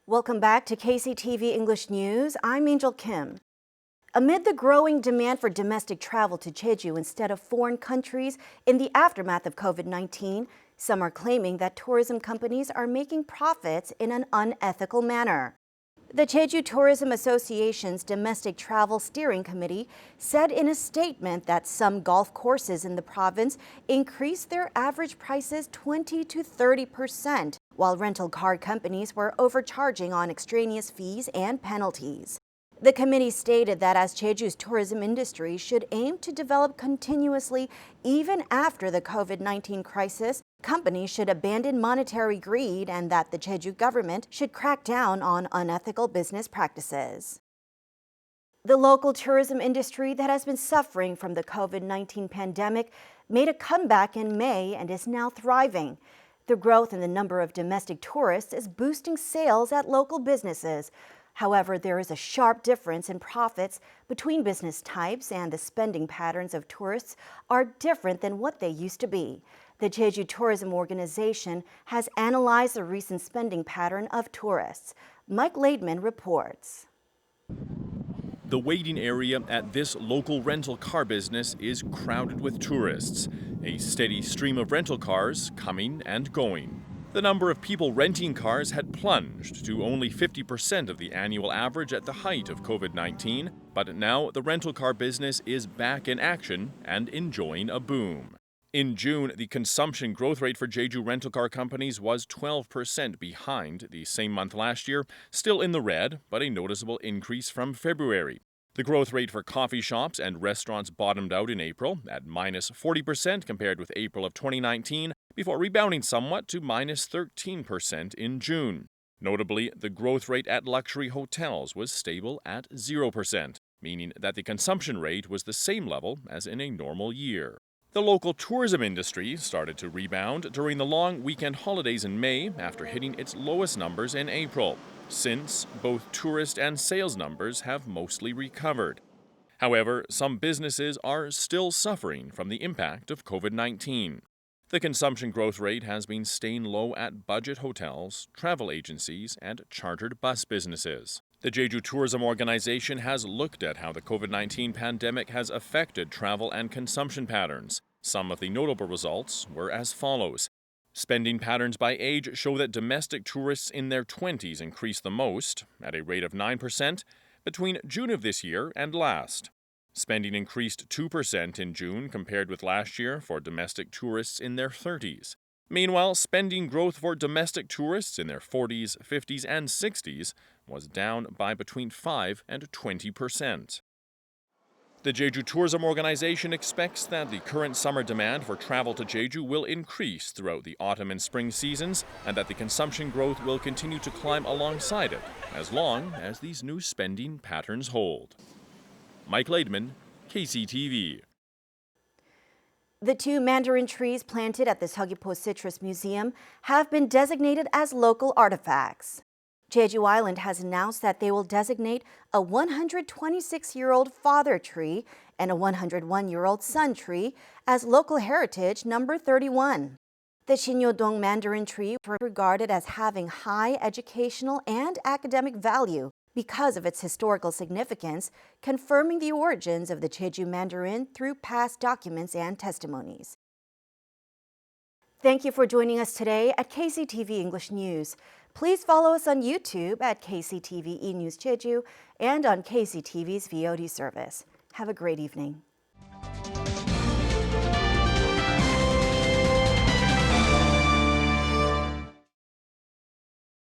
Welcome back to KCTV English News. I'm Angel Kim. Amid the growing demand for domestic travel to Jeju instead of foreign countries in the aftermath of COVID-19, some are claiming that tourism companies are making profits in an unethical manner. The Jeju Tourism Association's Domestic Travel Steering Committee said in a statement that some golf courses in the province increased their average prices 20 to 30%, while rental car companies were overcharging on extraneous fees and penalties. The committee stated that as Jeju's tourism industry should aim to develop continuously even after the COVID-19 crisis, companies should abandon monetary greed and that the Jeju government should crack down on unethical business practices. The local tourism industry that has been suffering from the COVID-19 pandemic made a comeback in May and is now thriving. The growth in the number of domestic tourists is boosting sales at local businesses. However, there is a sharp difference in profits between business types, and the spending patterns of tourists are different than what they used to be. The Jeju Tourism Organization has analyzed the recent spending pattern of tourists. Mike Laidman reports. The waiting area at this local rental car business is crowded with tourists. A steady stream of rental cars coming and going. The number of people renting cars had plunged to only 50% of the annual average at the height of COVID-19, but now the rental car business is back in action and enjoying a boom. In June, the consumption growth rate for Jeju rental car companies was 12% behind the same month last year, still in the red, but a noticeable increase from February. The growth rate for coffee shops and restaurants bottomed out in April at minus 40% compared with April of 2019, before rebounding somewhat to minus 13% in June. Notably, the growth rate at luxury hotels was stable at 0%, meaning that the consumption rate was the same level as in a normal year. The local tourism industry started to rebound during the long weekend holidays in May after hitting its lowest numbers in April. Since, both tourist and sales numbers have mostly recovered. However, some businesses are still suffering from the impact of COVID-19. The consumption growth rate has been staying low at budget hotels, travel agencies, and chartered bus businesses. The Jeju Tourism Organization has looked at how the COVID-19 pandemic has affected travel and consumption patterns. Some of the notable results were as follows. Spending patterns by age show that domestic tourists in their 20s increased the most, at a rate of 9%, between June of this year and last. Spending increased 2% in June compared with last year for domestic tourists in their 30s. Meanwhile, spending growth for domestic tourists in their 40s, 50s, and 60s was down by between 5 and 20%. The Jeju Tourism Organization expects that the current summer demand for travel to Jeju will increase throughout the autumn and spring seasons, and that the consumption growth will continue to climb alongside it, as long as these new spending patterns hold. Mike Laidman, KCTV. The 2 mandarin trees planted at the Seogwipo Citrus Museum have been designated as local artifacts. Jeju Island has announced that they will designate a 126-year-old father tree and a 101-year-old son tree as local heritage number 31. The Shinyo-dong mandarin tree was regarded as having high educational and academic value because of its historical significance, confirming the origins of the Jeju mandarin through past documents and testimonies. Thank you for joining us today at KCTV English News. Please follow us on YouTube at KCTV E! News Jeju and on KCTV's VOD service. Have a great evening.